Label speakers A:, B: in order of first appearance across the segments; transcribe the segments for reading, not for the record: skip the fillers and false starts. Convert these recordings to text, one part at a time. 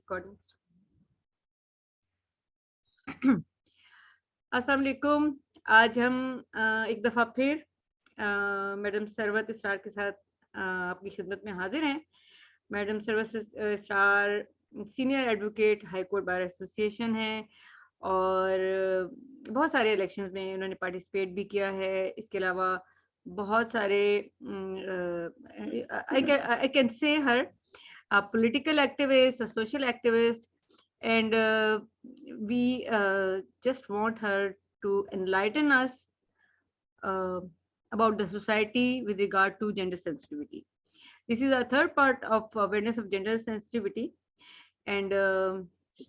A: recording. अस्सलाम वालेकुम। आज हम एक दफ़ा फिर मैडम सरवत इसरार के साथ आपकी खिदमत में हाजिर हैं। Madam Sarwat Israr senior advocate high court bar association हैं और बहुत सारे इलेक्शंस में उन्होंने पार्टिसिपेट भी किया है। इसके अलावा बहुत सारे I can say her political activist, a social activist, and we just want her to enlighten us uh, about the society with regard to gender sensitivity. This is our third part of awareness of gender sensitivity, and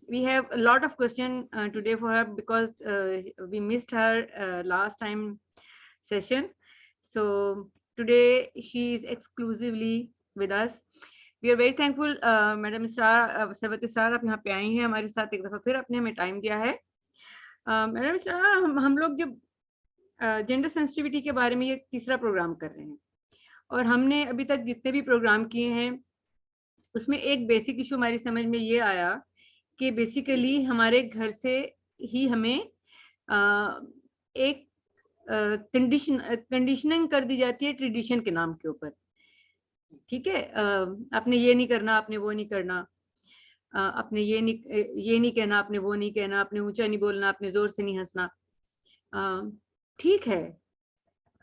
A: we have a lot of questions today for her because we missed her last time session. So today she is exclusively with us. We are very thankful madam Israr Sarwat Israr आप यहाँ पे आई हैं हमारे साथ एक दफ़ा फिर आपने हमें टाइम दिया है। मैडम इसरार हम लोग जब जेंडर सेंसिटिविटी के बारे में ये तीसरा प्रोग्राम कर रहे हैं और हमने अभी तक जितने भी प्रोग्राम किए हैं उसमें एक बेसिक इशू हमारी समझ में ये आया कि बेसिकली हमारे घर से ही हमें एक कंडीशनिंग कर दी जाती है ट्रेडिशन के नाम के ऊपर। ठीक है, आपने ये नहीं करना, आपने वो नहीं करना, आपने ये नहीं कहना, आपने वो नहीं कहना, आपने ऊंचा नहीं बोलना, आपने जोर से नहीं हंसना। ठीक है,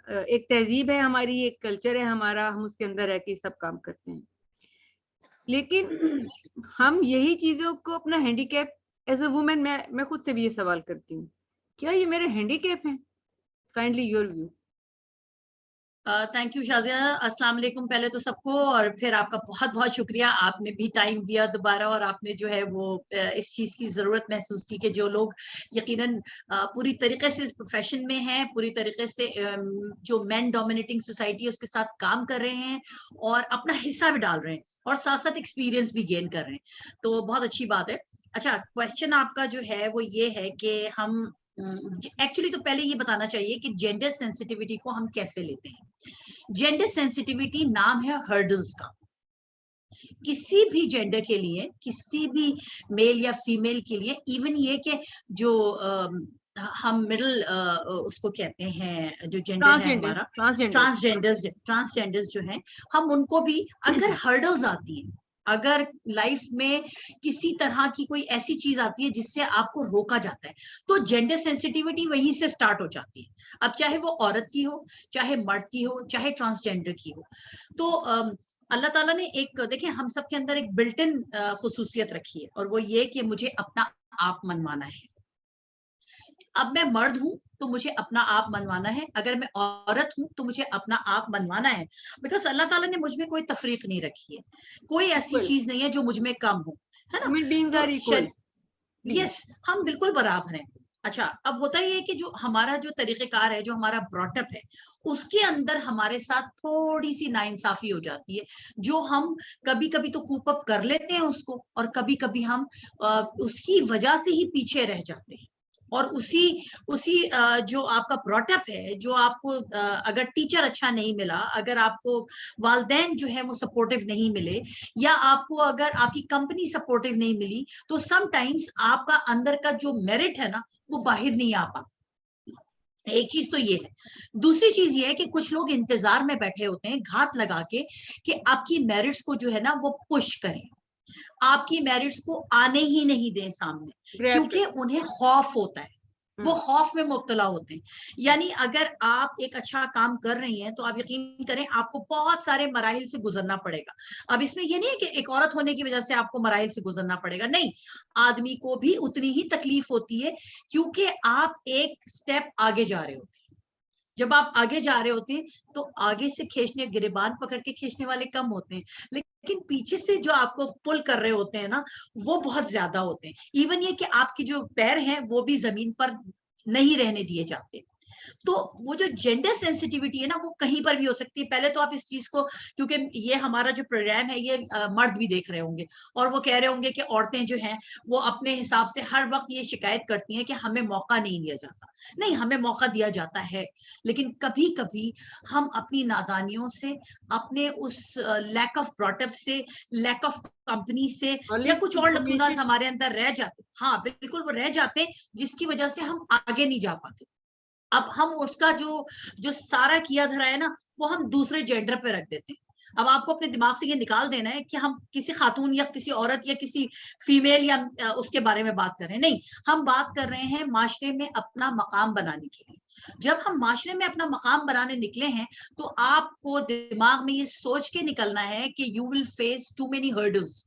A: एक तहजीब है हमारी, एक कल्चर है हमारा, हम उसके अंदर रह के सब काम करते हैं। लेकिन हम यही चीजों को अपना हैंडीकैप एज अ वुमेन, मैं खुद से भी ये सवाल करती हूँ, क्या ये मेरे हैंडीकैप हैं? Kindly your view.
B: Thank you Shazia. अस्सलाम वालेकुम पहले तो सबको, और फिर आपका बहुत बहुत शुक्रिया, आपने भी टाइम दिया दोबारा और आपने जो है वो इस चीज की जरूरत महसूस की कि जो लोग यकीनन पूरी तरीके से इस प्रोफेशन में हैं, पूरी तरीके से जो मैन डोमिनेटिंग सोसाइटी है उसके साथ काम कर रहे हैं और अपना हिस्सा भी डाल रहे हैं और साथ साथ एक्सपीरियंस भी गेन कर रहे हैं, तो बहुत अच्छी बात है। अच्छा, क्वेश्चन आपका जो है वो ये है कि हम एक्चुअली तो पहले ये बताना चाहिए कि जेंडर सेंसिटिविटी को हम कैसे लेते हैं। जेंडर सेंसिटिविटी नाम है हर्डल्स का। किसी भी जेंडर के लिए, किसी भी मेल या फीमेल के लिए, इवन ये कि जो हम मिडिल उसको कहते हैं जो जेंडर है हमारा, ट्रांसजेंडर्स जो हैं, हम उनको भी अगर हर्डल्स आती हैं, अगर लाइफ में किसी तरह की कोई ऐसी चीज आती है जिससे आपको रोका जाता है, तो जेंडर सेंसिटिविटी वहीं से स्टार्ट हो जाती है। अब चाहे वो औरत की हो, चाहे मर्द की हो, चाहे ट्रांसजेंडर की हो। तो अल्लाह ताला ने एक, देखिए हम सबके अंदर एक बिल्ट इन खुसूसियत रखी है और वो ये कि मुझे अपना आप मनवाना है। अब मैं मर्द हूं तो मुझे अपना आप मनवाना है, अगर मैं औरत हूं तो मुझे अपना आप मनवाना है, बिकॉज अल्लाह ताला ने मुझ में कोई तफरीक नहीं रखी है, कोई ऐसी चीज नहीं है जो मुझ में कम हो, है ना। यस, हम बिल्कुल बराबर हैं। अच्छा, अब होता ही है कि जो हमारा जो तरीक़ेकार है, जो हमारा ब्रॉटअप है, उसके अंदर हमारे साथ थोड़ी सी नाइंसाफी हो जाती है, जो हम कभी कभी तो कूप अप कर लेते हैं उसको, और कभी कभी हम उसकी वजह से ही पीछे रह जाते हैं। और उसी उसी जो आपका ब्रॉटअप है, जो आपको अगर टीचर अच्छा नहीं मिला, अगर आपको वालदैन जो है वो सपोर्टिव नहीं मिले, या आपको अगर आपकी कंपनी सपोर्टिव नहीं मिली, तो समटाइम्स आपका अंदर का जो मेरिट है ना वो बाहर नहीं आ पाता। एक चीज तो ये है। दूसरी चीज ये है कि कुछ लोग इंतजार में बैठे होते हैं घात लगा के कि आपकी मेरिट्स को जो है ना वो पुश करें, आपकी मेरिट्स को आने ही नहीं दें सामने, क्योंकि उन्हें खौफ होता है, वो खौफ में मुब्तला होते हैं। यानी अगर आप एक अच्छा काम कर रही हैं तो आप यकीन करें आपको बहुत सारे मराहिल से गुजरना पड़ेगा। अब इसमें ये नहीं है कि एक औरत होने की वजह से आपको मराहिल से गुजरना पड़ेगा, नहीं, आदमी को भी उतनी ही तकलीफ होती है, क्योंकि आप एक स्टेप आगे जा रहे होते हैं। जब आप आगे जा रहे होते हैं तो आगे से खींचने, गिरेबान पकड़ के खींचने वाले कम होते हैं, लेकिन पीछे से जो आपको पुल कर रहे होते हैं ना वो बहुत ज्यादा होते हैं। इवन ये कि आपकी जो पैर हैं वो भी जमीन पर नहीं रहने दिए जाते। तो वो जो जेंडर सेंसिटिविटी है ना, वो कहीं पर भी हो सकती है। पहले तो आप इस चीज को, क्योंकि ये हमारा जो प्रोग्राम है ये मर्द भी देख रहे होंगे और वो कह रहे होंगे कि औरतें जो हैं वो अपने हिसाब से हर वक्त ये शिकायत करती हैं कि हमें मौका नहीं दिया जाता। नहीं, हमें मौका दिया जाता है, लेकिन कभी कभी हम अपनी नादानियों से, अपने उस लैक ऑफ ब्रॉटअप से, लैक ऑफ कंपनी से, या कुछ और लकुनास हमारे अंदर रह जाते, हाँ बिल्कुल वो रह जाते, जिसकी वजह से हम आगे नहीं जा पाते। अब हम उसका जो जो सारा किया धरा है ना, वो हम दूसरे जेंडर पे रख देते हैं। अब आपको अपने दिमाग से ये निकाल देना है कि हम किसी खातून या किसी औरत या किसी फीमेल या उसके बारे में बात कर रहे हैं। नहीं, हम बात कर रहे हैं माशरे में अपना मकाम बनाने के लिए। जब हम माशरे में अपना मकाम बनाने निकले हैं, तो आपको दिमाग में ये सोच के निकलना है कि you will face too many hurdles,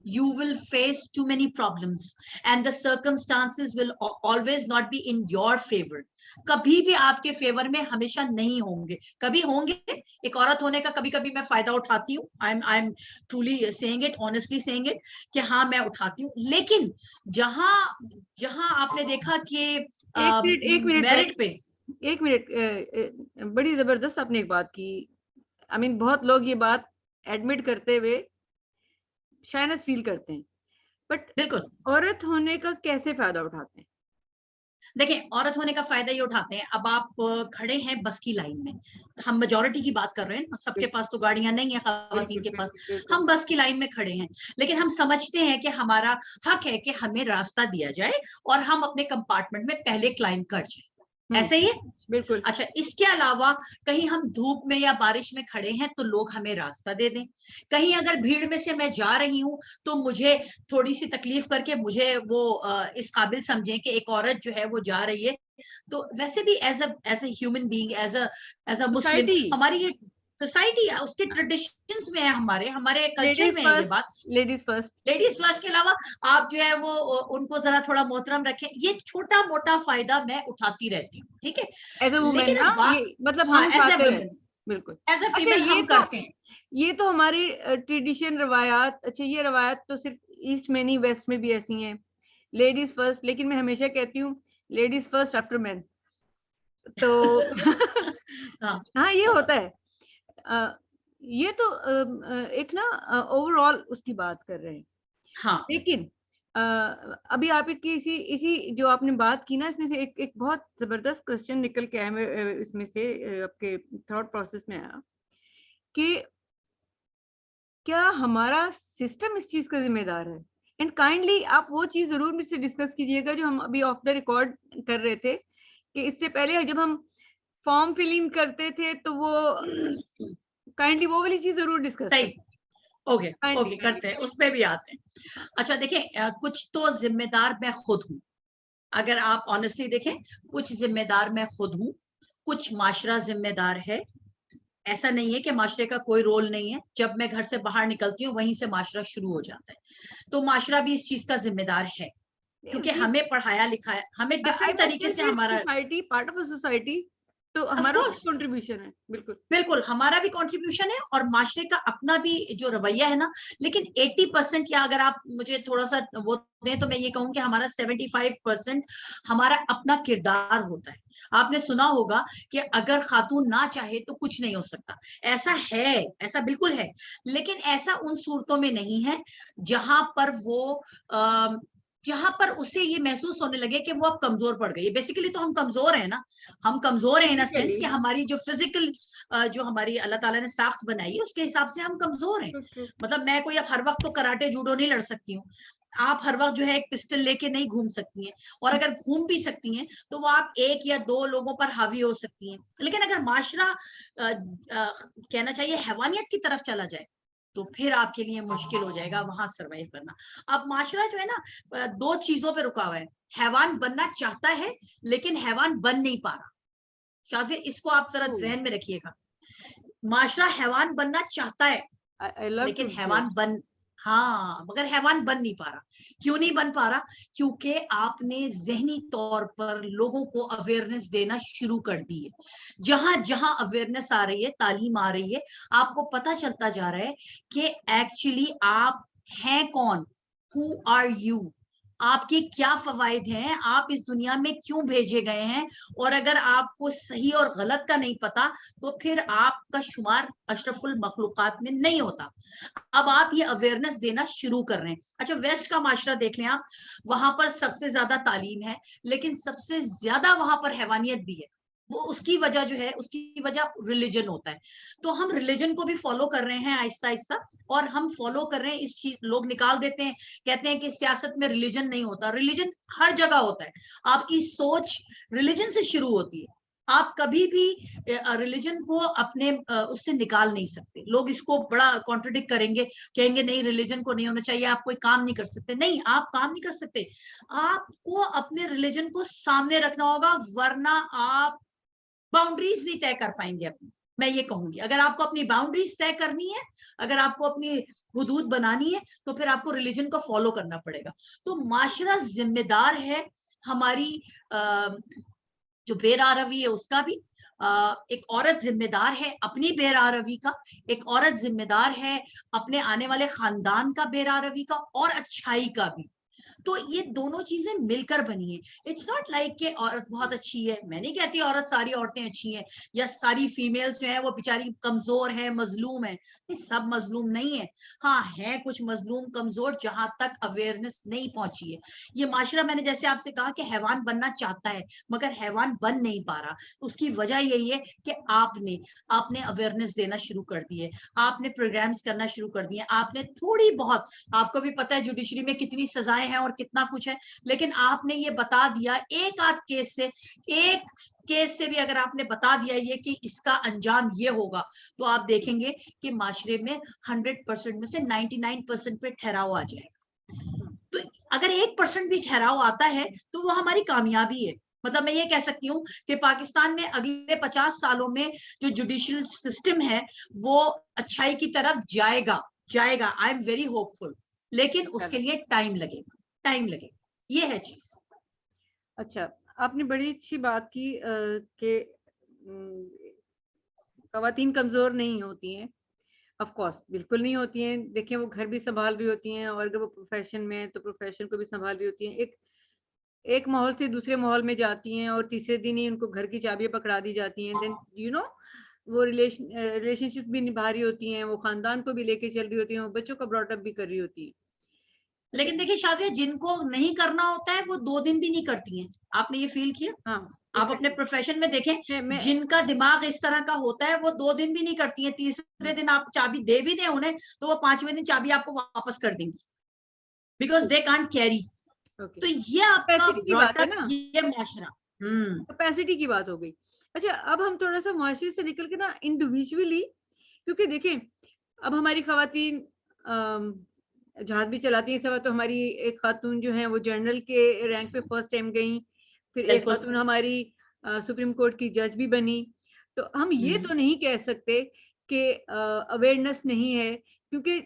B: you will face too many problems and the circumstances will always not be in your favor. कभी भी आपके फेवर में हमेशा नहीं होंगे, कभी होंगे। एक औरत होने का कभी कभी मैं फायदा उठाती हूँ, I am truly saying it, honestly saying it, कि हाँ मैं उठाती हूँ। लेकिन जहां जहां आपने देखा कि
A: एक मिनट
B: मेरिट पे,
A: एक मिनट, बड़ी जबरदस्त आपने एक बात की। आई मीन बहुत लोग ये बात एडमिट करते हुए शायद फील करते हैं, बट
B: बिल्कुल
A: औरत होने का कैसे फायदा उठाते हैं?
B: देखें, औरत होने का फायदा ये उठाते हैं। अब आप खड़े हैं बस की लाइन में, हम मेजोरिटी की बात कर रहे हैं, सबके पास तो गाड़ियां नहीं है खवातीन के पास, हम बस की लाइन में खड़े हैं, लेकिन हम समझते हैं कि हमारा हक है कि हमें रास्ता दिया जाए और हम अपने कंपार्टमेंट में पहले क्लाइंब कर जाए। ऐसे ही है,
A: बिल्कुल।
B: अच्छा, इसके अलावा कहीं हम धूप में या बारिश में खड़े हैं तो लोग हमें रास्ता दे दें। कहीं अगर भीड़ में से मैं जा रही हूँ तो मुझे थोड़ी सी तकलीफ करके मुझे वो इस काबिल समझें कि एक औरत जो है वो जा रही है। तो वैसे भी as a human being, as a Muslim, हमारी ये सोसाइटी है, उसके ट्रेडिशंस में है, हमारे हमारे कल्चर में है ये बात।
A: लेडीज फर्स्ट,
B: लेडीज फर्स्ट के अलावा आप जो है वो उनको जरा थोड़ा मोहतरम रखें। ये छोटा मोटा फायदा मैं उठाती रहती हूँ, ठीक है,
A: एज अ वुमेन
B: लेकिन
A: ना,
B: अब बात,
A: ये मतलब
B: हाँ
A: हम
B: एज ए
A: उठाते
B: वुमेन,
A: हैं, बिल्कुल।
B: एज ए
A: अच्छा,
B: फीमेल हम करते हैं।
A: ये तो हमारी ट्रेडिशन रवायात, अच्छा ये रवायात तो सिर्फ ईस्ट में नहीं वेस्ट में भी ऐसी हैं, लेडीज फर्स्ट। लेकिन मैं हमेशा कहती हूँ लेडीज फर्स्ट आफ्टर मैन, तो
B: हाँ
A: हाँ ये होता है। ये तो एक ना ओवरऑल उसकी बात कर रहे हैं।
B: हाँ
A: लेकिन अभी आप इसी इसी जो आपने बात की ना, इसमें से एक बहुत जबरदस्त क्वेश्चन निकल के आया इसमें से, आपके थॉट प्रोसेस में आया कि क्या हमारा सिस्टम इस चीज का जिम्मेदार है? एंड काइंडली आप वो चीज जरूर मुझसे डिस्कस कीजिएगा जो हम अभी ऑफ द रिकॉर्ड कर रहे थे, कि इससे पहले जब हम फॉर्म फिलिंग करते थे तो वो काइंडली वो वाली चीज जरूर डिस्कस
B: सही,
A: करें।
B: ओके ओके, करते हैं, उसमें भी आते हैं। अच्छा देखें, कुछ तो जिम्मेदार मैं खुद हूँ। अगर आप ऑनेस्टली देखें, कुछ जिम्मेदार मैं खुद हूँ, कुछ माशरा जिम्मेदार है। ऐसा नहीं है कि माशरे का कोई रोल नहीं है। जब मैं घर से बाहर निकलती हूँ वहीं से माशरा शुरू हो जाता है। तो माशरा भी इस चीज का जिम्मेदार है, क्योंकि हमें पढ़ाया लिखाया, हमें डिफरेंट तरीके से हमारा,
A: society, part of a society, तो
B: ऑफ
A: हमारा
B: कोर्स
A: कंट्रीब्यूशन है। बिल्कुल
B: बिल्कुल हमारा भी कंट्रीब्यूशन है और माशरे का अपना भी जो रवैया है ना। लेकिन 80%, या अगर आप मुझे थोड़ा सा वो दें तो मैं ये कहूँ कि हमारा 75% हमारा अपना किरदार होता है। आपने सुना होगा कि अगर खातून ना चाहे तो कुछ नहीं हो सकता। ऐसा है, ऐसा बिल्कुल है, लेकिन ऐसा उन सूरतों में नहीं है जहां पर वो जहां पर उसे ये महसूस होने लगे कि वो अब कमजोर पड़ गई है। बेसिकली तो हम कमजोर हैं ना, हम कमजोर हैं इन अ सेंस कि हमारी जो फिजिकल, जो हमारी अल्लाह ताला ने साख्त बनाई है उसके हिसाब से हम कमजोर हैं। मतलब मैं कोई अब हर वक्त तो कराटे जूडो नहीं लड़ सकती हूँ, आप हर वक्त जो है एक पिस्टल लेके नहीं घूम सकती हैं, और अगर घूम भी सकती हैं तो वो आप एक या दो लोगों पर हावी हो सकती हैं। लेकिन अगर माशरा कहना चाहिए हैवानियत की तरफ चला जाए तो फिर आपके लिए मुश्किल हो जाएगा वहां सरवाइव करना। अब माशरा जो है ना, दो चीजों पे रुका हुआ है। हैवान बनना चाहता है लेकिन हैवान बन नहीं पा रहा। शायद इसको आप जरा ध्यान में रखिएगा। माशरा हैवान बनना चाहता है लेकिन हैवान बन, हाँ, मगर हैवान बन नहीं पा रहा। क्यों नहीं बन पा रहा? क्योंकि आपने जहनी तौर पर लोगों को अवेयरनेस देना शुरू कर दी है। जहां जहां अवेयरनेस आ रही है, तालीम आ रही है, आपको पता चलता जा रहा है कि एक्चुअली आप हैं कौन, हु आर यू, आपके क्या फवायद हैं, आप इस दुनिया में क्यों भेजे गए हैं, और अगर आपको सही और गलत का नहीं पता तो फिर आपका शुमार अशरफुल मखलूकात में नहीं होता। अब आप ये अवेयरनेस देना शुरू कर रहे हैं। अच्छा, वेस्ट का माशरा देख लें आप, वहां पर सबसे ज्यादा तालीम है, लेकिन सबसे ज्यादा वहां पर हैवानियत भी है। वो उसकी वजह जो है, उसकी वजह रिलीजन होता है। तो हम रिलीजन को भी फॉलो कर रहे हैं आहिस्ता आहिस्ता, और हम फॉलो कर रहे हैं इस चीज, लोग निकाल देते हैं, कहते हैं कि सियासत में रिलीजन नहीं होता। रिलीजन हर जगह होता है। आपकी सोच रिलीजन से शुरू होती है। आप कभी भी रिलीजन को अपने उससे निकाल नहीं सकते। लोग इसको बड़ा कॉन्ट्रडिक्ट करेंगे, कहेंगे नहीं रिलीजन को नहीं होना चाहिए, आप कोई काम नहीं कर सकते। नहीं, आप काम नहीं कर सकते, आपको अपने रिलीजन को सामने रखना होगा, वरना आप बाउंड्रीज नहीं तय कर पाएंगे अपनी। मैं ये कहूंगी, अगर आपको अपनी बाउंड्रीज तय करनी है, अगर आपको अपनी हुदूद बनानी है, तो फिर आपको रिलीजन को फॉलो करना पड़ेगा। तो माशरा जिम्मेदार है हमारी जो बेरारवी है उसका भी। एक औरत जिम्मेदार है अपनी बेरारवी का, एक औरत जिम्मेदार है अपने आने वाले खानदान का बेरारवी का, और अच्छाई का भी। तो ये दोनों चीजें मिलकर बनी है। इट्स नॉट लाइक कि औरत बहुत अच्छी है। मैं नहीं कहती औरत, सारी औरतें अच्छी हैं, या सारी फीमेल्स जो है वो बेचारी कमजोर है, मजलूम है। नहीं, सब मजलूम नहीं है। हाँ, है कुछ मजलूम कमजोर जहां तक अवेयरनेस नहीं पहुंची है। ये माशरा, मैंने जैसे आपसे कहा कि हैवान बनना चाहता है मगर हैवान बन नहीं पा रहा। उसकी वजह यही है कि आपने अवेयरनेस देना शुरू कर दी है, आपने प्रोग्राम्स करना शुरू कर दिए, आपने थोड़ी बहुत, आपको भी पता है जुडिशरी में कितनी सजाएं हैं और कितना कुछ है, लेकिन आपने ये बता दिया एक आध केस से, एक केस से भी अगर आपने बता दिया ये कि इसका अंजाम ये होगा, तो आप देखेंगे कि माशरे में 100% में से 99% पे ठहराव आ जाएगा। तो अगर 1% भी ठहराव आता है तो वो हमारी कामयाबी है। मतलब मैं ये कह सकती हूँ कि पाकिस्तान में अगले 50 सालों में जो जुडिशियल सिस्टम है वो अच्छाई की तरफ जाएगा। आई एम वेरी होपफुल, लेकिन उसके लिए टाइम लगेगा। ये है चीज।
A: अच्छा, आपने बड़ी अच्छी बात की कि खवातीन कमजोर नहीं होती हैं। ऑफ कोर्स बिल्कुल नहीं होती हैं। देखिए, वो घर भी संभाल रही होती हैं, और अगर वो प्रोफेशन में है तो प्रोफेशन को भी संभाल रही होती हैं। एक एक माहौल से दूसरे माहौल में जाती हैं, और तीसरे दिन ही उनको घर की चाबियां पकड़ा दी जाती हैं। देन वो रिलेशनशिप भी निभा रही होती हैं, वो खानदान को भी लेके चल रही होती हैं, वो बच्चों का ब्रॉटअप भी कर रही होती है। अच्छा,
B: लेकिन देखिए शादिया, जिनको नहीं करना होता है वो 2 दिन भी नहीं करती हैं। आपने ये फील किया?
A: हाँ,
B: आप अपने प्रोफेशन में देखें, जिनका दिमाग इस तरह का होता है वो 2 दिन भी नहीं करती हैं। तीसरे दिन आप चाबी दे भी दें उन्हें तो वो 5वें दिन चाबी आपको वापस कर देंगी, बिकॉज दे कांट कैरी। तो ये आपका
A: कैपेसिटी की बात है
B: ब्रॉटअप,
A: ना,
B: ये माशरा।
A: कैपेसिटी की बात हो गई। अच्छा, अब हम थोड़ा सा मुआशरे से निकल के ना इंडिविजुअली, क्योंकि देखें, अब हमारी खवातीन जहाज भी चलाती हैं। इस तो हमारी एक खातून जो है वो जनरल के रैंक पे फर्स्ट टाइम गई, फिर एक खातून हमारी सुप्रीम कोर्ट की जज भी बनी। तो हम ये तो नहीं कह सकते कि अवेयरनेस नहीं है, क्योंकि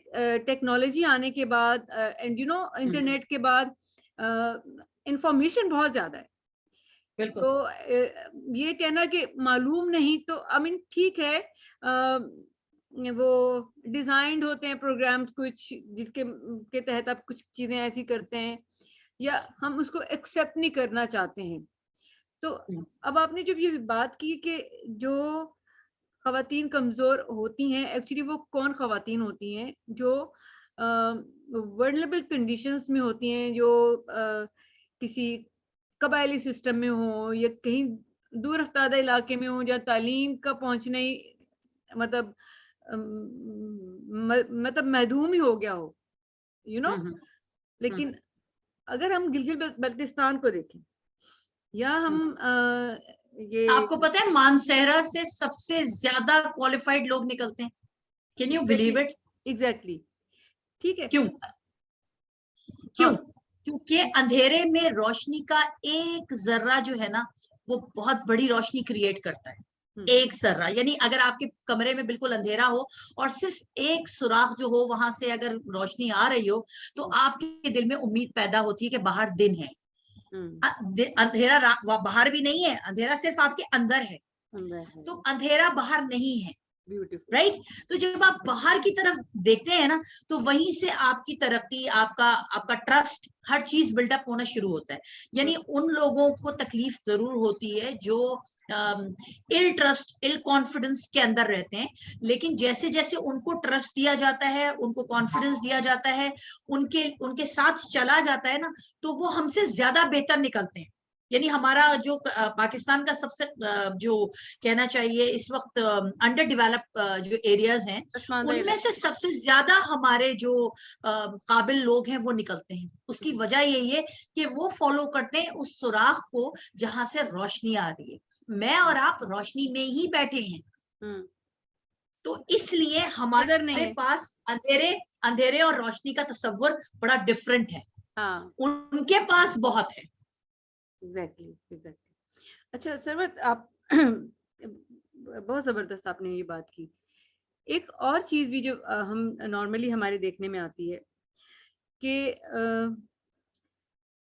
A: टेक्नोलॉजी आने के बाद एंड इंटरनेट के बाद इंफॉर्मेशन बहुत ज्यादा है। तो ये कहना कि मालूम नहीं, तो आई मीन ठीक है, वो डिजाइंड होते हैं प्रोग्राम्स कुछ, जिसके के तहत आप कुछ चीजें ऐसी करते हैं, या हम उसको एक्सेप्ट नहीं करना चाहते हैं। तो अब आपने जब ये बात की कि जो खवातीन कमजोर होती हैं, एक्चुअली वो कौन खवातीन होती हैं जो वर्नरेबल कंडीशंस में होती हैं, जो किसी कबायली सिस्टम में हो, या कहीं दूर अफ्तादा इलाके में हो, जहाँ तालीम का पहुंचना ही मतलब मतलब महदूम ही हो गया हो, लेकिन अगर हम गिलगित बल्तिस्तान को देखें, या हम ये
B: आपको पता है मानसेहरा से सबसे ज्यादा क्वालिफाइड लोग निकलते हैं। Can you believe it?
A: Exactly, ठीक है।
B: क्यों? क्योंकि अंधेरे में रोशनी का एक जर्रा जो है ना, वो बहुत बड़ी रोशनी क्रिएट करता है। एक जर्रा, यानी अगर आपके कमरे में बिल्कुल अंधेरा हो और सिर्फ एक सुराख जो हो वहां से अगर रोशनी आ रही हो, तो आपके दिल में उम्मीद पैदा होती है कि बाहर दिन है। अंधेरा बाहर भी नहीं है, अंधेरा सिर्फ आपके अंदर है। तो अंधेरा बाहर नहीं है,
A: ब्यूटीफुल।
B: राइट। तो जब आप बाहर की तरफ देखते हैं ना, तो वहीं से आपकी तरक्की, आपका आपका ट्रस्ट, हर चीज बिल्डअप होना शुरू होता है। यानी उन लोगों को तकलीफ जरूर होती है जो इल ट्रस्ट, इल कॉन्फिडेंस के अंदर रहते हैं, लेकिन जैसे जैसे उनको ट्रस्ट दिया जाता है, उनको कॉन्फिडेंस दिया जाता है, उनके उनके साथ चला जाता है ना, तो वो हमसे ज्यादा बेहतर निकलते हैं। यानी हमारा जो पाकिस्तान का सबसे जो कहना चाहिए इस वक्त अंडर डेवलप जो एरियाज हैं,
A: पसमानदा
B: उनमें
A: इलाका।
B: से सबसे ज्यादा हमारे जो काबिल लोग हैं वो निकलते हैं। उसकी वजह यही है कि वो फॉलो करते हैं उस सुराख को जहां से रोशनी आ रही है। मैं और आप रोशनी में ही बैठे हैं,
A: हम्म।
B: तो इसलिए
A: कदर नहीं
B: हमारे
A: है।
B: पास अंधेरे अंधेरे और रोशनी का तस्वर बड़ा डिफरेंट है,
A: हाँ,
B: उनके पास बहुत है।
A: Exactly exactly. अच्छा सरवत, आप बहुत जबरदस्त आपने ये बात की। एक और चीज भी जो हम नॉर्मली हमारे देखने में आती है कि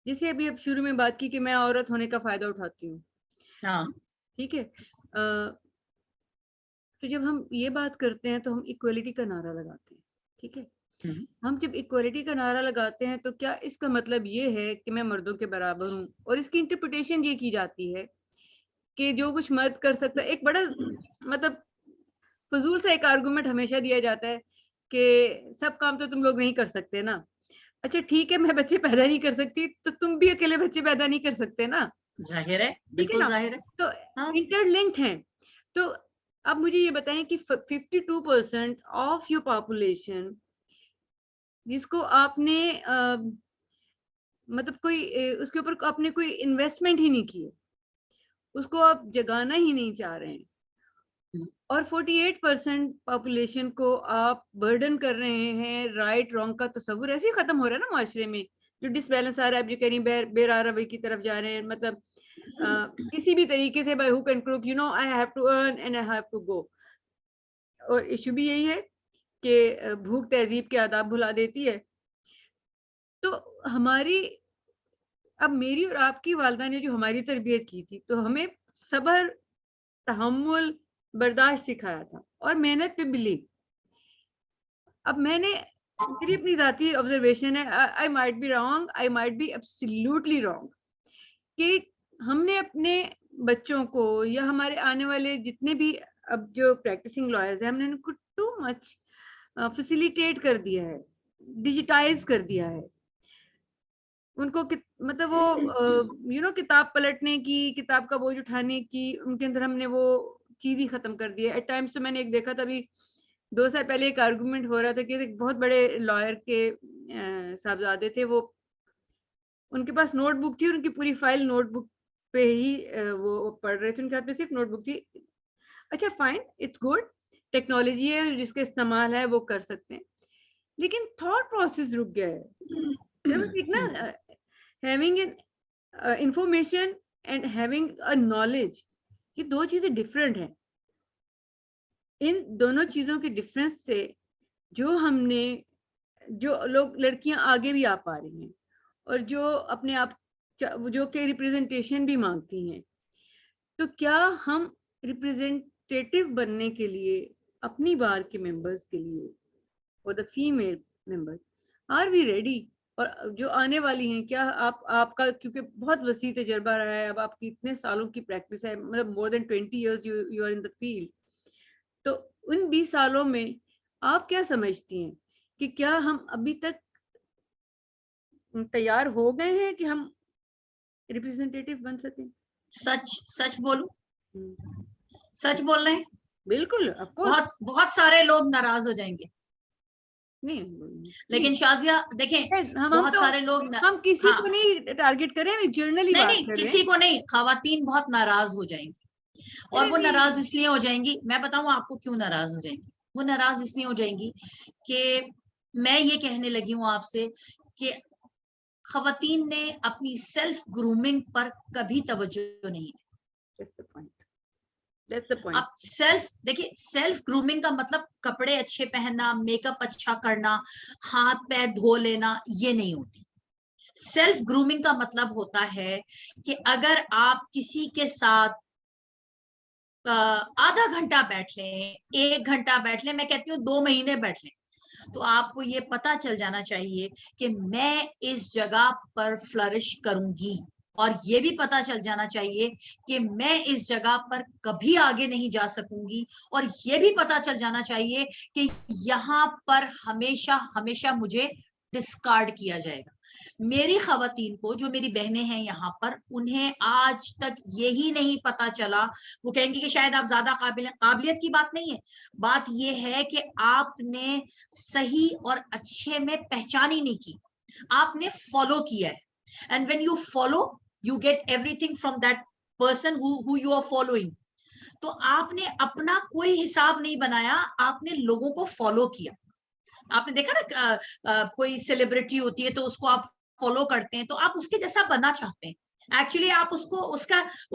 A: जैसे अभी अब शुरू में बात की कि मैं औरत होने का फायदा उठाती हूँ,
B: हाँ।
A: ठीक है। तो जब हम ये बात करते हैं तो हम इक्वलिटी का नारा लगाते हैं, ठीक है।
B: हम्म।
A: हम जब इक्वलिटी का नारा लगाते हैं तो क्या इसका मतलब ये है कि मैं मर्दों के बराबर हूँ? और इसकी इंटरप्रिटेशन ये की जाती है कि जो कुछ मर्द कर सकता है, एक बड़ा मतलब फजूल सा एक आर्गुमेंट हमेशा दिया जाता है कि सब काम तो तुम लोग नहीं कर सकते ना। अच्छा ठीक है, मैं बच्चे पैदा नहीं कर सकती तो तुम भी अकेले बच्चे पैदा नहीं कर सकते ना,
B: जाहिर है,
A: ठीक है
B: बिल्कुल
A: ना।
B: जाहिर है।
A: तो
B: हाँ।
A: इंटरलिंक्ड हैं। तो अब मुझे ये बताएं कि 52% ऑफ योर पॉपुलेशन जिसको आपने मतलब कोई उसके ऊपर आपने कोई इन्वेस्टमेंट ही नहीं की है, उसको आप जगाना ही नहीं चाह रहे हैं, और 48% पॉपुलेशन को आप बर्डन कर रहे हैं, राइट रॉन्ग का तस्वुर ऐसे ही खत्म हो रहा है ना माशरे में। जो डिसबैलेंस आ रहा है, आप जो कह रही बेरार रवै की तरफ जा रहे हैं, मतलब किसी भी तरीके से by hook and crook, you know, I have to earn and I have to go. और इशू भी यही है कि भूख तहजीब के आदाब भुला देती है। तो हमारी, अब मेरी और आपकी वालदा ने जो हमारी तरबियत की थी, तो हमें सब्र, तहम्मुल, बर्दाश्त सिखाया था और मेहनत पे बिलीव। अब मैंने, मेरी अपनी जाती ऑब्जर्वेशन है, I might be wrong, I might be absolutely wrong, कि हमने अपने बच्चों को या हमारे आने वाले जितने भी अब जो प्रैक्टिसिंग लॉयर्स हैं, हमने उनको टू मच फैसिलिटेट कर दिया है, डिजिटाइज कर दिया है उनको। मतलब वो यू नो किताब पलटने की, किताब का बोझ उठाने की उनके अंदर हमने वो चीज ही खत्म कर दी है। एट टाइम्स तो मैंने एक देखा था अभी 2 साल पहले, एक आर्गुमेंट हो रहा था कि एक बहुत बड़े लॉयर के साहबजादे थे, वो उनके पास नोटबुक थी और उनकी पूरी फाइल नोटबुक पे ही वो पढ़ रहे थे, उनके हाथ में सिर्फ नोटबुक थी। अच्छा फाइन, इट्स गुड, टेक्नोलॉजी है जिसका इस्तेमाल है वो कर सकते हैं, लेकिन थॉट प्रोसेस रुक गया है। सिर्फ एक ना having an information and having a knowledge, ये दो चीजें डिफरेंट हैं। इन दोनों चीजों के डिफरेंस से जो हमने, जो लोग, लड़कियां आगे भी आ पा रही हैं और जो अपने आप जो के रिप्रेजेंटेशन भी मांगती हैं, तो क्या हम रिप्रेजेंटेटिव बनने के लिए अपनी बार के मेंबर्स के लिए, और the female members, are we ready? और जो आने वाली हैं, क्या आपका क्योंकि बहुत वसी तजर्बा रहा है, अब आपकी इतने सालों की प्रैक्टिस है, मतलब more than 20 years you are in the field, तो उन 20 सालों में आप क्या समझती हैं कि क्या हम अभी तक तैयार हो गए हैं कि हम रिप्रेजेंटेटिव बन सकें?
B: सच सच बोलूं,
A: हम्म,
B: सच बोल रहे हैं,
A: बिल्कुल, ऑफ कोर्स।
B: बहुत बहुत सारे लोग नाराज हो जाएंगे।
A: नहीं नहीं,
B: लेकिन शाजिया देखें,
A: हम
B: बहुत
A: तो,
B: सारे लोग
A: हम किसी
B: हाँ,
A: को नहीं टारगेट कर रहे हैं, जनरली
B: नहीं
A: बात
B: नहीं,
A: कर रहे
B: किसी
A: हैं।
B: को नहीं, खवातीन बहुत नाराज हो जाएंगी। और
A: अरे
B: वो नाराज
A: नहीं,
B: इसलिए हो जाएंगी, मैं बताऊं आपको क्यों नाराज हो जाएंगी। वो नाराज इसलिए हो जाएंगी कि मैं ये कहने लगी हूं आपसे कि खवातीन ने अपनी सेल्फ ग्रूमिंग पर कभी तवज्जो नहीं दी।
A: That's the point, that's the point.
B: अब सेल्फ देखिए, सेल्फ ग्रूमिंग का मतलब कपड़े अच्छे पहनना, मेकअप अच्छा करना, हाथ पैर धो लेना, ये नहीं होती। सेल्फ ग्रूमिंग का मतलब होता है कि अगर आप किसी के साथ आधा घंटा बैठ लें, 1 घंटा बैठ लें, मैं कहती हूँ 2 महीने बैठ लें, तो आपको ये पता चल जाना चाहिए कि मैं इस जगह पर फ्लरिश करूंगी, और ये भी पता चल जाना चाहिए कि मैं इस जगह पर कभी आगे नहीं जा सकूंगी, और ये भी पता चल जाना चाहिए कि यहाँ पर हमेशा हमेशा मुझे डिस्कार्ड किया जाएगा। मेरी खवातीन को, जो मेरी बहनें हैं यहाँ पर, उन्हें आज तक यही नहीं पता चला। वो कहेंगे कि शायद आप ज्यादा काबिल हैं, काबिलियत की बात नहीं है, बात ये है कि आपने सही और अच्छे में पहचान ही नहीं की, आपने फॉलो किया है, and when you follow you get everything from that person who you are following. तो आपने अपना कोई हिसाब नहीं बनाया, आपने लोगों को फॉलो किया। आपने देखा ना, कोई सेलिब्रिटी होती है तो उसको आप फॉलो करते हैं, तो आप उसके जैसा बनना चाहते हैं। एक्चुअली आप उसको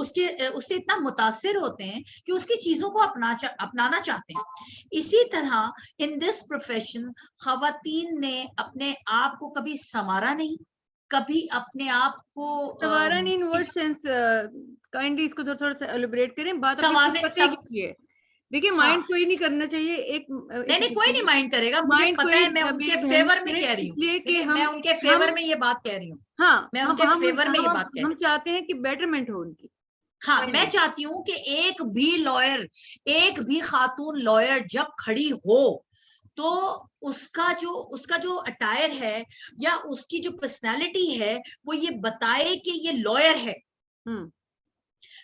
B: उससे इतना मुतासिर होते हैं कि उसकी चीजों को अपनाना चाहते हैं। इसी तरह इन दिस प्रोफेशन खवातीन ने अपने आप को कभी संवारा नहीं, कभी अपने आप को
A: संवारा नहीं इन व्हाट सेंस, काइंडली इसको थोड़ा सा एलिब्रेट करें, बात अपनी पते की है। देखिए माइंड कोई नहीं करना चाहिए, एक
B: नहीं कोई नहीं माइंड करेगा, मुझे पता है, मैं उनके फेवर में कह रही हूँ,
A: इसलिए कि
B: मैं उनके फेवर में ये बात कह रही हूँ।
A: हाँ,
B: मैं उनके फेवर में ये बात कह रही हूँ।
A: हम चाहते हैं कि बेटरमेंट हो उनकी।
B: हाँ, मैं चाहती हूँ कि एक भी लॉयर, एक भी खातून लॉयर जब खड़ी हो तो उसका जो अटायर है या उसकी जो पर्सनालिटी है वो ये बताए कि ये लॉयर है।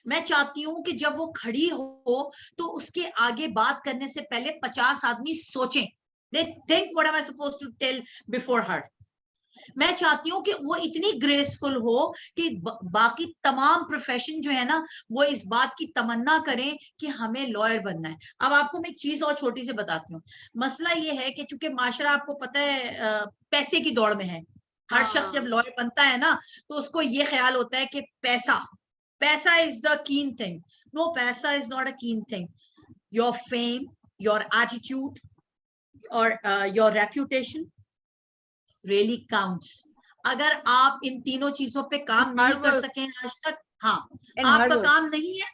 B: मैं चाहती हूँ कि जब वो खड़ी हो तो उसके आगे बात करने से पहले 50 आदमी सोचें, they think what am I supposed to tell before her। मैं चाहती हूँ कि वो इतनी ग्रेसफुल हो कि बाकी तमाम प्रोफेशन जो है ना, वो इस बात की तमन्ना करें कि हमें लॉयर बनना है। अब आपको मैं एक चीज और छोटी सी बताती हूँ। मसला ये है कि चूंकि माशरा आपको पता है पैसे की दौड़ में है, हर शख्स जब लॉयर बनता है ना तो उसको ये ख्याल होता है कि पैसा इज द कीन थिंग। नो, पैसा इज नॉट अ कीन thing. Your fame, your attitude और योर रेप्यूटेशन really counts। अगर आप इन तीनों चीजों पे काम नहीं कर सके आज तक, हाँ, आपका काम नहीं है,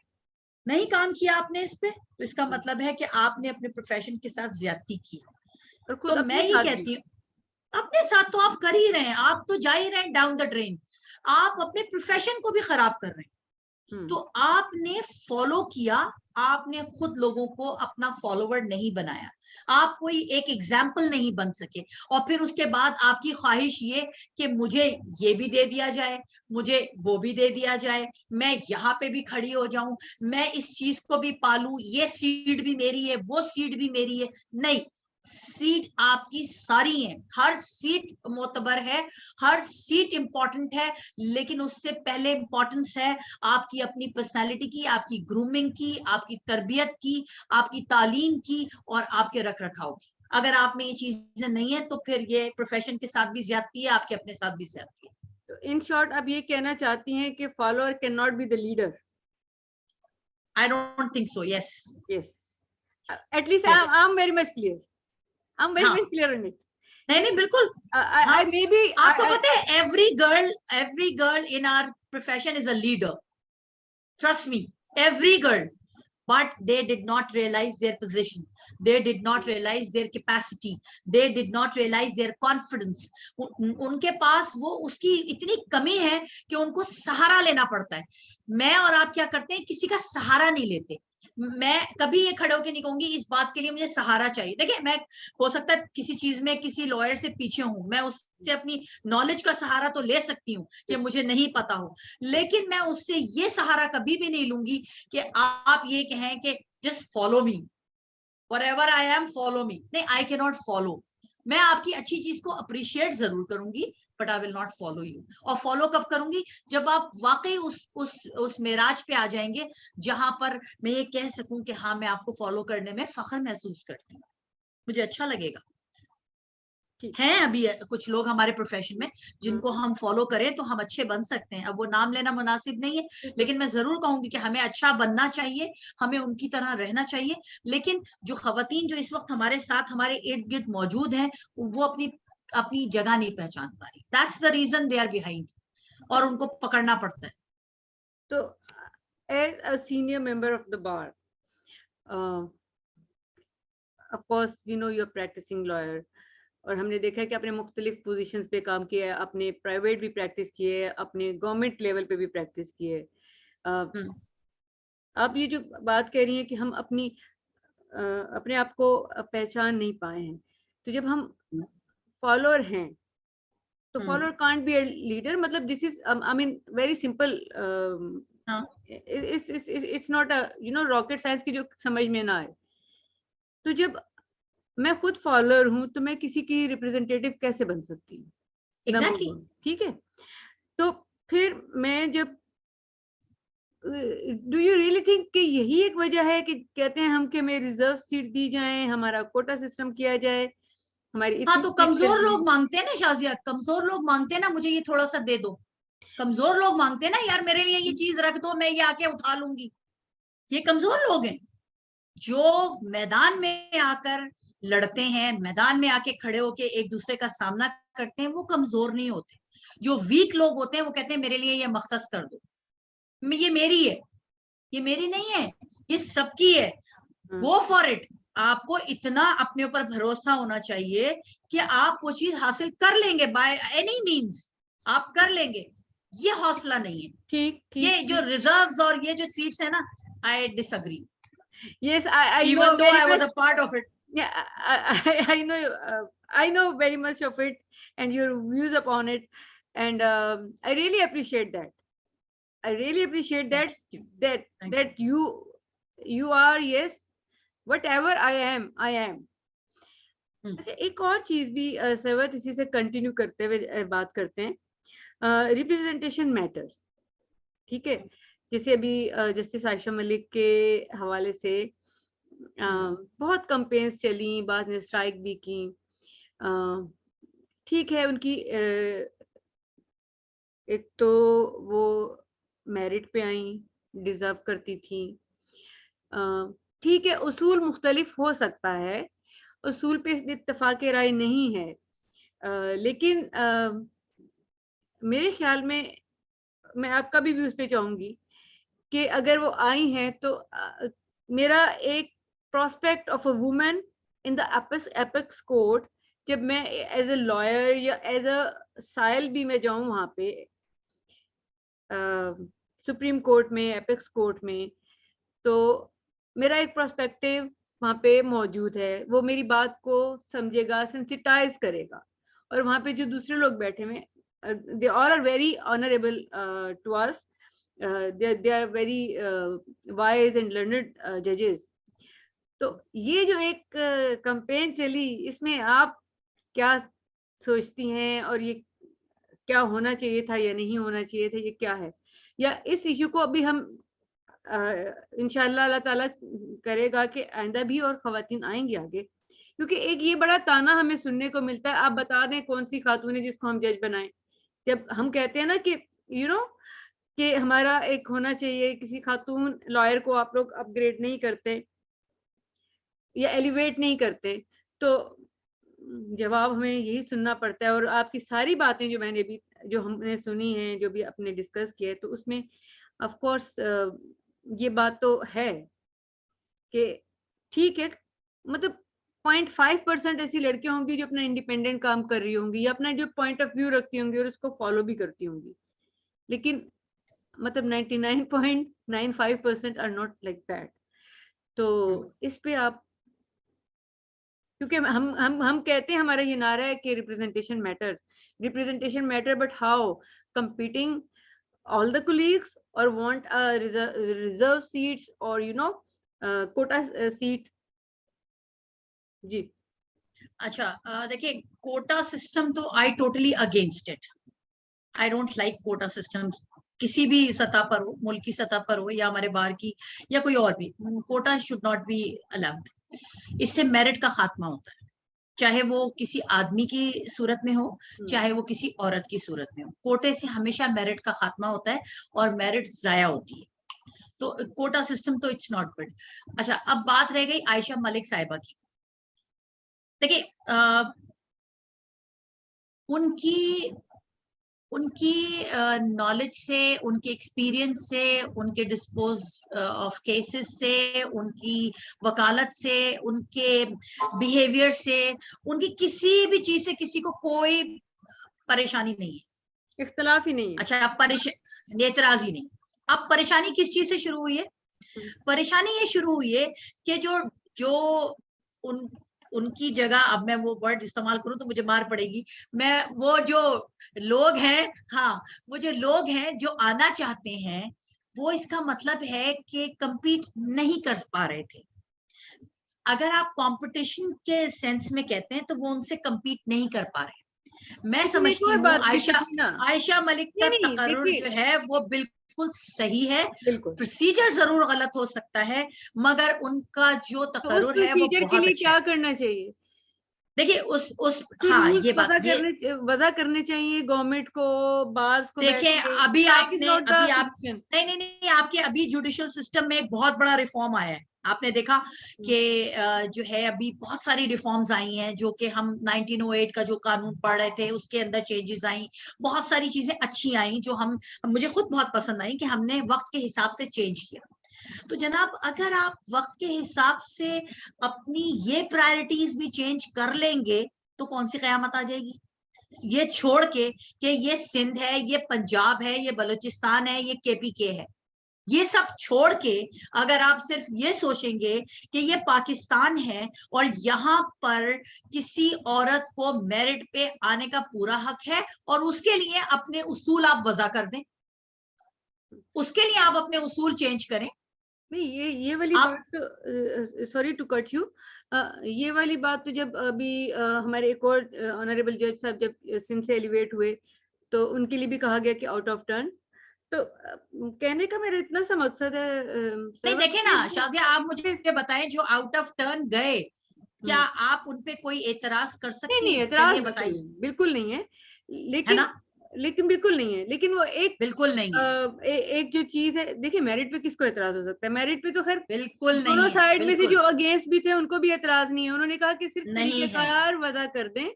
B: नहीं काम किया आपने इस पे, तो इसका मतलब है कि आपने अपने प्रोफेशन के साथ ज्यादती की। तो मैं ये कहती हूँ, अपने साथ तो आप कर ही रहे हैं, आप तो जा ही रहे हैं डाउन द ड्रेन, आप अपने प्रोफेशन को भी खराब कर रहे हैं। तो आपने फॉलो किया, आपने खुद लोगों को अपना फॉलोवर नहीं बनाया, आप कोई एक एग्जाम्पल नहीं बन सके, और फिर उसके बाद आपकी ख्वाहिश ये कि मुझे ये भी दे दिया जाए, मुझे वो भी दे दिया जाए, मैं यहाँ पे भी खड़ी हो जाऊं, मैं इस चीज को भी पालूं, ये सीट भी मेरी है, वो सीट भी मेरी है। नहीं, सीट आपकी सारी है, हर सीट मोतबर है, हर सीट इंपॉर्टेंट है, लेकिन उससे पहले इंपॉर्टेंस है आपकी अपनी पर्सनालिटी की, आपकी ग्रूमिंग की, आपकी तरबियत की, आपकी तालीम की और आपके रख रखाव की। अगर आप में ये चीजें नहीं है तो फिर ये प्रोफेशन के साथ भी ज्यादती है, आपके अपने साथ भी ज्यादती है।
A: तो इन शॉर्ट आप ये कहना चाहती हैं कि follower can not be the leader?
B: I don't think so. Yes,
A: at least I'm very much clear. I'm very much clear on it.
B: नहीं बिल्कुल।
A: I maybe
B: आपको पता है every girl in our profession is a leader, trust me, every girl, but they did not realize their position, they did not realize their capacity, they did not realize their confidence। उनके पास वो उसकी इतनी कमी है कि उनको सहारा लेना पड़ता है। मैं और आप क्या करते हैं, किसी का सहारा नहीं लेते। मैं कभी ये खड़े होकर नहीं कहूंगी इस बात के लिए मुझे सहारा चाहिए। देखिए, मैं हो सकता है किसी चीज में किसी लॉयर से पीछे हूं, मैं उससे अपनी नॉलेज का सहारा तो ले सकती हूँ कि मुझे नहीं पता हो, लेकिन मैं उससे ये सहारा कभी भी नहीं लूंगी कि आप ये कहें कि just follow me, whatever I am follow me. नहीं, आई कैन नॉट फॉलो। मैं आपकी अच्छी चीज को अप्रिशिएट जरूर करूंगी, but I will not follow you. और फॉलो कब करूंगी, जब आप वाकई उस मेराज पे आ जाएंगे जहां पर मैं ये कह सकूं कि हाँ, मैं आपको फॉलो करने में फख्र महसूस करती हूँ, मुझे अच्छा लगेगा। हैं अभी कुछ लोग हमारे प्रोफेशन में जिनको हम फॉलो करें तो हम अच्छे बन सकते हैं। अब वो नाम लेना मुनासिब नहीं है, लेकिन मैं जरूर कहूंगी कि हमें अच्छा बनना चाहिए, हमें उनकी तरह रहना चाहिए। लेकिन जो खवातीन जो इस वक्त हमारे साथ हमारे इर्द गिर्द मौजूद हैं, वो अपनी जगह नहीं पहचान पा रही। That's the reason they are behind, और उनको पकड़ना पड़ता है।
A: तो as a senior member of the bar, of course we know you are practising lawyer, और हमने देखा है कि आपने मुख्तलिफ पोजीशंस पे काम किया है, अपने प्राइवेट भी प्रैक्टिस किए है, अपने गवर्नमेंट लेवल पे भी प्रैक्टिस किए है। आप ये जो बात कह रही हैं कि हम अपने आप को पहचान नहीं पाए हैं, तो जब हम फॉलोअर हैं तो follower can't be a leader, मतलब this is I mean very simple, it's not a rocket science की जो समझ में ना आए। तो जब मैं खुद फॉलोअर हूं तो मैं किसी की रिप्रेजेंटेटिव कैसे बन सकती हूँ?
B: एग्जैक्टली।
A: ठीक है, तो फिर मैं जब डू यू रियली थिंक कि यही एक वजह है कि कहते हैं हम कि हमें रिजर्व सीट दी जाए, हमारा कोटा सिस्टम किया जाए, हमारी
B: हाँ,
A: इतनी
B: तो
A: सीट
B: कमजोर
A: कर दी?
B: लोग मांगते हैं ना शाजिया, कमजोर लोग मांगते हैं ना, मुझे ये थोड़ा सा दे दो। कमजोर लोग मांगते हैं ना, यार मेरे लिए ये चीज रख दो, मैं ये आके उठा लूंगी। ये कमजोर लोग हैं। जो मैदान में आकर लड़ते हैं, मैदान में आके खड़े होके एक दूसरे का सामना करते हैं, वो कमजोर नहीं होते। जो वीक लोग होते हैं वो कहते हैं मेरे लिए ये मखसस कर दो, ये मेरी है, ये मेरी नहीं है, ये सबकी है, गो फॉर इट। आपको इतना अपने ऊपर भरोसा होना चाहिए कि आप वो चीज हासिल कर लेंगे, बाय एनी मींस आप कर लेंगे। ये हौसला नहीं है।
A: ठीक
B: ये
A: ठीक
B: जो रिजर्व्स और ये जो सीट्स है ना, I disagree,
A: yes, I know
B: even though
A: very
B: I was
A: much.
B: A part of it.
A: Yeah, I know, I know very much of it and your views upon it, and I really appreciate that. I really appreciate
B: thank
A: that
B: you,
A: that
B: thank you.
A: that you are, yes, whatever I am, I am. अच्छा, एक और चीज भी सरवत, इसी से continue करते हुए बात करते हैं, रिप्रेजेंटेशन मैटर्स। ठीक है, जैसे अभी जस्टिस आयशा मलिक के हवाले से बहुत कंपेन्स चली, बाद ने स्ट्राइक भी की। ठीक है, उनकी एक तो वो मेरिट पे आई, डिजर्व करती थी। ठीक है, उसूल मुख्तलिफ हो सकता है, उसूल पे इत्तेफाक राय नहीं है, लेकिन मेरे ख्याल में मैं आपका भी व्यूज पे चाहूंगी कि अगर वो आई हैं तो मेरा एक prospect of a woman in the apex court, जब मैं एज अ लॉयर या एज अ साइल भी मैं जाऊं वहां पे सुप्रीम कोर्ट में, एपेक्स कोर्ट में, तो मेरा एक प्रोस्पेक्टिव वहां पे मौजूद है, वो मेरी बात को समझेगा, सेंसिटाइज करेगा। और वहां पे जो दूसरे लोग बैठे हुए, they all are very honourable to us, they are very wise and learned judges. तो ये जो एक कैंपेन चली, इसमें आप क्या सोचती हैं, और ये क्या होना चाहिए था या नहीं होना चाहिए था, ये क्या है? या इस इशू को अभी हम इंशाल्लाह अल्लाह ताला करेगा कि आइंदा भी और खवातीन आएंगी आगे, क्योंकि एक ये बड़ा ताना हमें सुनने को मिलता है, आप बता दें कौन सी खातून है जिसको हम जज बनाएं। जब हम कहते हैं ना कि यू नो कि हमारा एक होना चाहिए, किसी खातून लॉयर को आप लोग अपग्रेड नहीं करते या एलिवेट नहीं करते, तो जवाब हमें यही सुनना पड़ता है। और आपकी सारी बातें जो मैंने भी, जो हमने सुनी हैं, जो भी अपने डिस्कस किए, तो उसमें ऑफ कोर्स ये बात तो है कि ठीक है, मतलब 0.5% ऐसी लड़कियां होंगी जो अपना इंडिपेंडेंट काम कर रही होंगी या अपना जो पॉइंट ऑफ व्यू रखती होंगी और उसको फॉलो भी करती होंगी, लेकिन मतलब 99.95% आर नॉट लाइक दैट। तो इस पे आप, क्योंकि हम कहते हैं, हमारा ये नारा है कि representation matter, but how competing all the colleagues or want a reserve seats or quota seat? जी।
B: अच्छा, देखिए, कोटा सिस्टम तो I totally against it. I don't like quota system, किसी भी सतह पर हो, मुल्क की सतह पर हो या हमारे बाहर की या कोई और भी, quota should not be allowed. इससे मेरिट का खात्मा होता है, चाहे वो किसी आदमी की सूरत में हो, चाहे वो किसी औरत की सूरत में हो। कोटे से हमेशा मेरिट का खात्मा होता है और मेरिट जाया होती है। तो कोटा सिस्टम तो इट्स नॉट गुड। अच्छा, अब बात रह गई आयशा मलिक साहिबा की। देखिए, उनकी उनकी नॉलेज से, उनके एक्सपीरियंस से, उनके डिस्पोज ऑफ केसेस से, उनकी वकालत से, उनके बिहेवियर से, उनकी किसी भी चीज से किसी को कोई परेशानी नहीं है,
A: इख्तलाफ ही नहीं है।
B: अच्छा एतराज ही नहीं। अब परेशानी किस चीज से शुरू हुई है? परेशानी ये शुरू हुई है कि जो जो उन उनकी जगह, अब मैं वो वर्ड इस्तेमाल करूं तो मुझे मार पड़ेगी, मैं वो जो लोग हैं, हाँ, वो जो लोग हैं जो आना चाहते हैं, वो इसका मतलब है कि compete नहीं कर पा रहे थे। अगर आप कंपटीशन के सेंस में कहते हैं तो वो उनसे compete नहीं कर पा रहे। मैं
A: लेकिन एक
B: समझती
A: और
B: हूँ
A: बात भी
B: आयशा
A: थी ना,
B: आयशा मलिक का
A: नहीं
B: तकर्रुर
A: देखिए,
B: जो है वो बिल्कुल सही है।
A: बिल्कुल,
B: प्रोसीजर जरूर गलत हो सकता है, मगर उनका जो
A: तो उस
B: तकर्रुर है वो
A: प्रोसीजर के
B: बहुत
A: लिए
B: अच्छा है।
A: क्या करना चाहिए?
B: देखिए
A: कि
B: हाँ,
A: रूल्स
B: ये बात, ये
A: वज़ा करने चाहिए गवर्नमेंट को, बार्स को बैठ
B: देखें,
A: के,
B: अभी
A: स्ट्राइक इज
B: आपने
A: नॉट द
B: अभी आप
A: सॉल्यूशन।
B: नहीं नहीं नहीं, आपके अभी जुडिशियल सिस्टम में एक बहुत बड़ा रिफॉर्म आया है। आपने देखा कि जो है अभी बहुत सारी रिफॉर्म्स आई हैं, जो कि हम 1908 का जो कानून पढ़ रहे थे उसके अंदर चेंजेस आई, बहुत सारी चीजें अच्छी आई जो हम मुझे खुद बहुत पसंद आई कि हमने वक्त के हिसाब से चेंज किया। तो जनाब, अगर आप वक्त के हिसाब से अपनी ये प्रायोरिटीज भी चेंज कर लेंगे तो कौन सी कयामत आ जाएगी? ये छोड़ के कि ये सिंध है, ये पंजाब है, ये बलूचिस्तान है, ये केपीके है, ये सब छोड़ के अगर आप सिर्फ ये सोचेंगे कि ये पाकिस्तान है और यहाँ पर किसी औरत को मेरिट पे आने का पूरा हक है, और उसके लिए अपने उसूल आप वज़ा कर दें, उसके लिए आप अपने उसूल चेंज करें।
A: नहीं, ये वाली
B: आप
A: बात तो सॉरी टू कट यू, ये वाली बात तो जब अभी हमारे एक और ऑनरेबल जज साहब जब सिंध से एलिवेट हुए तो उनके लिए भी कहा गया कि आउट ऑफ टर्न। तो कहने का मेरा इतना सा मकसद है
B: नहीं,
A: सरवत
B: देखे ना शाजिया, आप मुझे बताएं, जो आउट ऑफ टर्न गए, क्या आप उन पे कोई एतराज कर
A: नहीं
B: सकती
A: नहीं,
B: हैं?
A: एतराज
B: चलिए
A: बिल्कुल
B: बताइए।
A: बिल्कुल नहीं है,
B: है
A: लेकिन
B: ना?
A: बिल्कुल नहीं है, लेकिन वो एक
B: बिल्कुल नहीं है,
A: एक जो चीज है, देखिए मेरिट पे किसको एतराज हो सकता है? मेरिट पे तो खैर
B: बिल्कुल
A: दोनों
B: नहीं है,
A: साइड में से जो
B: बिल्कुल
A: अगेंस्ट भी थे उनको भी एतराज नहीं है, उन्होंने कहा कि सिर्फ
B: नहीं है।
A: तरीकेकार वजह कर दें,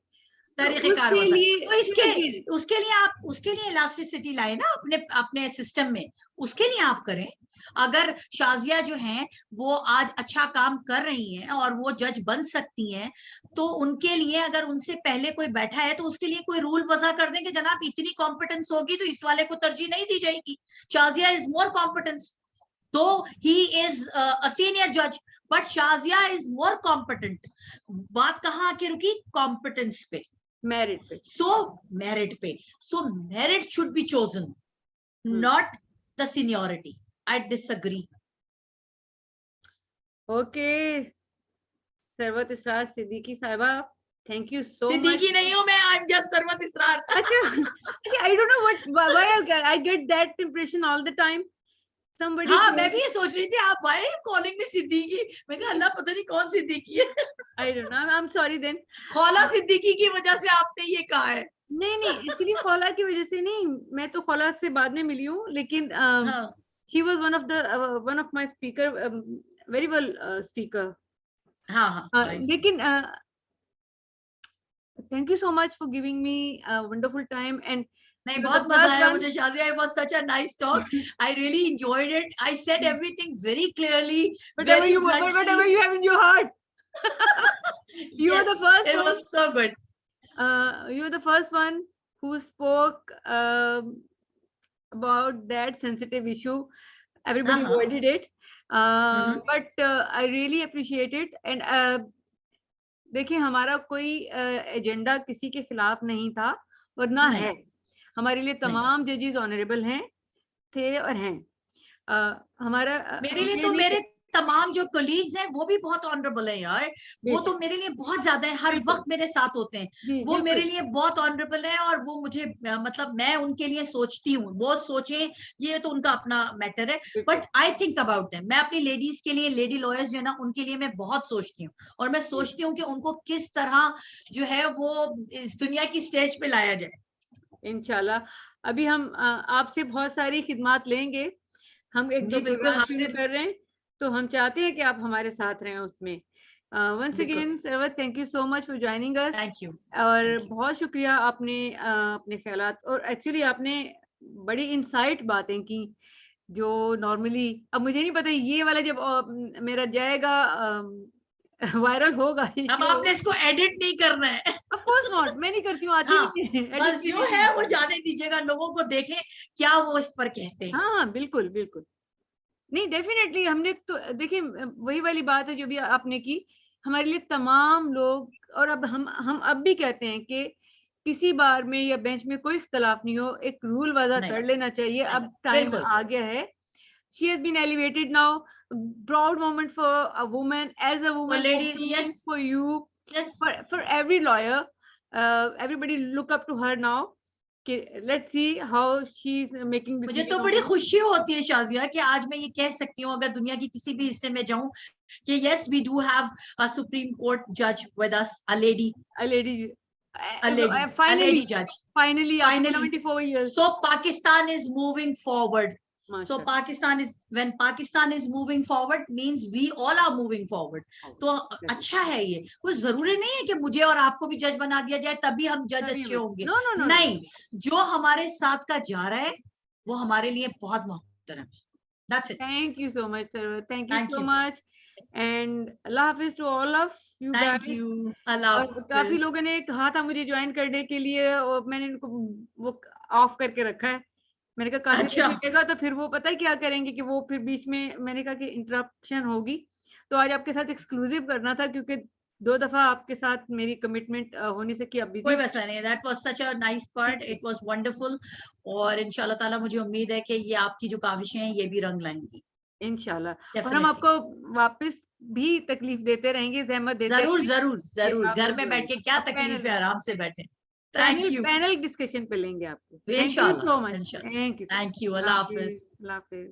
A: तो
B: तरीक़ेकार
A: उसके
B: वज़ा,
A: लिए
B: तो
A: फिर
B: इसके
A: अगेन
B: उसके लिए आप उसके लिए इलास्टिसिटी लाए ना अपने अपने सिस्टम में, उसके लिए आप करें। अगर शाजिया जो हैं वो आज अच्छा काम कर रही हैं और वो जज बन सकती हैं, तो उनके लिए अगर उनसे पहले कोई बैठा है तो उसके लिए कोई रूल वज़ा कर दें कि जनाब इतनी कॉम्पिटेंस होगी तो इस वाले को तरजीह नहीं दी जाएगी। शाजिया इज मोर कॉम्पिटेंस, तो ही इज अ सीनियर जज, but Shazia is more competent. बात कहाँ आके रुकी? कॉम्पिटेंस पे।
A: मेरिट पे।
B: Merit पे, so merit should be chosen, not the seniority. I disagree.
A: Okay, Sarwat Israr Siddiqui sahiba, thank you so much.
B: Siddiqui नहीं हूं मैं, I'm just सरवत इसरार।
A: अच्छा अच्छा, I don't know what why I get that impression all the time, somebody
B: हाँ, मैं
A: said,
B: भी ये सोच रही थी, आप why are you calling me Siddiqui? मैं कहा अल्लाह पता नहीं कौन सिद्दीकी है।
A: I don't know, I'm sorry then.
B: खौला Siddiqui की वजह से आपने ये कहा है।
A: नहीं एक्चुअली खौला की वजह से नहीं, मैं तो खौला से बाद में मिली हूँ, लेकिन
B: हाँ
A: she was one of my speaker, very well speaker.
B: हाँ हाँ, right.
A: लेकिन thank you so much for giving me a wonderful time, and
B: नहीं,
A: you're
B: बहुत
A: the
B: मजा
A: first
B: आया
A: one.
B: मुझे Shazia, it was such a nice talk. I really enjoyed it. I said everything very clearly, very bluntly.
A: Whatever you have in your heart. You are
B: Yes,
A: the first
B: it
A: one.
B: was so good.
A: You are the first one who spoke about that sensitive issue. Everybody
B: हाँ
A: avoided it, but I really appreciate it. And देखिए, हमारा कोई agenda किसी के खिलाफ नहीं था और ना
B: नहीं
A: है। हमारे लिए
B: नहीं,
A: तमाम जजेस ऑनरेबल हैं, थे और हैं। हमारा
B: मेरे
A: हम
B: लिए
A: ये
B: तो
A: नहीं
B: मेरे
A: कह-
B: तमाम जो कलीग्स हैं वो भी बहुत ऑनरेबल हैं यार। वो तो
A: बेशक,
B: मेरे लिए बहुत ज्यादा है, हर
A: बिल्कुल,
B: वक्त मेरे साथ होते हैं।
A: जी,
B: वो मेरे
A: बिल्कुल,
B: लिए बहुत ऑनरेबल है और वो मुझे मतलब मैं उनके लिए सोचती हूँ, वो सोचे ये तो उनका अपना मैटर है,
A: बिल्कुल,
B: but I think about them. मैं अपनी लेडीज के लिए, लेडी लॉयर्स जो है ना, उनके लिए मैं बहुत सोचती हूँ, और मैं
A: जी,
B: सोचती हूँ कि उनको किस तरह जो है वो इस दुनिया की स्टेज पे लाया जाए।
A: इंशाल्लाह। अभी हम आपसे बहुत सारी खिदमत लेंगे। हम एक 2
B: जी बिल्कुल
A: प्रोग्राम शुरू
B: हाजिर।
A: कर रहे हैं, तो हम चाहते हैं कि आप हमारे साथ रहें उसमें। वंस
B: बिल्कुल।
A: Again Sarwat, thank you so much for joining us.
B: Thank you.
A: और
B: थैंक यू।
A: बहुत शुक्रिया, आपने अपने ख्यालात और एक्चुअली आपने बड़ी इनसाइट बातें की जो नॉर्मली, अब मुझे नहीं पता ये वाला जब मेरा जाएगा वायरल होगा ये
B: अब
A: शो।
B: आपने इसको एडिट नहीं करना है।
A: ऑफ कोर्स नॉट, मैं नहीं करती हूँ, आती
B: हाँ,
A: नहीं है एडिट
B: बस
A: के
B: जो
A: लिए
B: है वो
A: नहीं।
B: जाने दीजिएगा, लोगों को देखें क्या वो इस पर कहते हैं।
A: हाँ हाँ, बिल्कुल बिल्कुल। नहीं, डेफिनेटली हमने तो देखिए वही वाली बात है जो भी आपने की, हमारे लिए तमाम लोग, और अब हम अब भी कहते हैं कि किसी बार में या बेंच में कोई इख्तिलाफ नहीं हो, एक रूल वज़ा
B: नहीं,
A: कर लेना चाहिए,
B: नहीं,
A: अब टाइम
B: बिल्कुल।
A: आ गया है। She has been elevated now, proud moment for a woman, as a
B: For
A: woman, for
B: ladies,
A: me,
B: yes,
A: for you,
B: yes.
A: for every lawyer. Everybody look up to her now. Okay, let's see how she's making
B: मुझे
A: decision
B: तो
A: on
B: बड़ी
A: this.
B: खुशी होती है शाजिया कि आज मैं ये कह सकती हूँ, अगर दुनिया की किसी भी हिस्से में जाऊं, कि yes, we do have a Supreme Court judge with us, a lady,
A: A lady,
B: a lady, a lady
A: finally,
B: judge.
A: finally, after
B: Finally,
A: 74 years,
B: so Pakistan is moving forward. So
A: mashallah.
B: Pakistan is, when Pakistan is moving forward means we all are moving forward. तो अच्छा है ये, कोई जरूरी नहीं है कि मुझे और आपको भी जज बना दिया जाए तभी हम जज
A: तभी
B: अच्छे
A: मैं-
B: होंगे।
A: No, no, no, no.
B: नहीं, जो हमारे साथ का जा रहा है वो हमारे लिए बहुत मोहतरम है। That's it.
A: Thank you so much, sir. Thank you
B: Thank
A: so
B: you.
A: much. And Allah Hafiz to all of you
B: Thank
A: guys.
B: you. Allah
A: और काफी
B: Hafiz.
A: लोगों ने कहा था मुझे ज्वाइन करने के लिए, और मैंने इनको वो ऑफ करके रखा है। मैंने कहा काफी
B: अच्छा,
A: देर मिलेगा तो फिर वो पता है क्या करेंगे कि वो फिर बीच में, मैंने कहा कि इंटरप्शन होगी, तो आज आपके साथ एक्सक्लूसिव करना था क्योंकि 2 दफा आपके साथ मेरी कमिटमेंट होने से कि आप
B: कोई
A: बिजी
B: मसला नहीं। That was such a nice part. It was wonderful. और इंशाल्लाह ताला मुझे उम्मीद है कि ये आपकी जो काविशें हैं ये भी रंग लाएंगी।
A: इंशाल्लाह, और हम
B: Definitely.
A: आपको वापस भी तकलीफ देते रहेंगे, ज़हमत देते
B: जरूर
A: रहेंगे
B: जरूर
A: कि
B: जरूर,
A: आप
B: घर
A: लोग
B: में बैठ के क्या
A: अब
B: तकलीफ
A: पैनल
B: है, आराम से बैठे। Thank
A: panel
B: you.
A: Panel discussion पे लेंगे आपको। थैंक यू
B: इंशाल्लाह,
A: सो मच,
B: इंशाल्लाह।
A: Thank you so much.
B: Thank you.
A: Allah
B: Allah
A: हाफिज़,
B: हाफिज।
A: अल्लाह हाफिज़।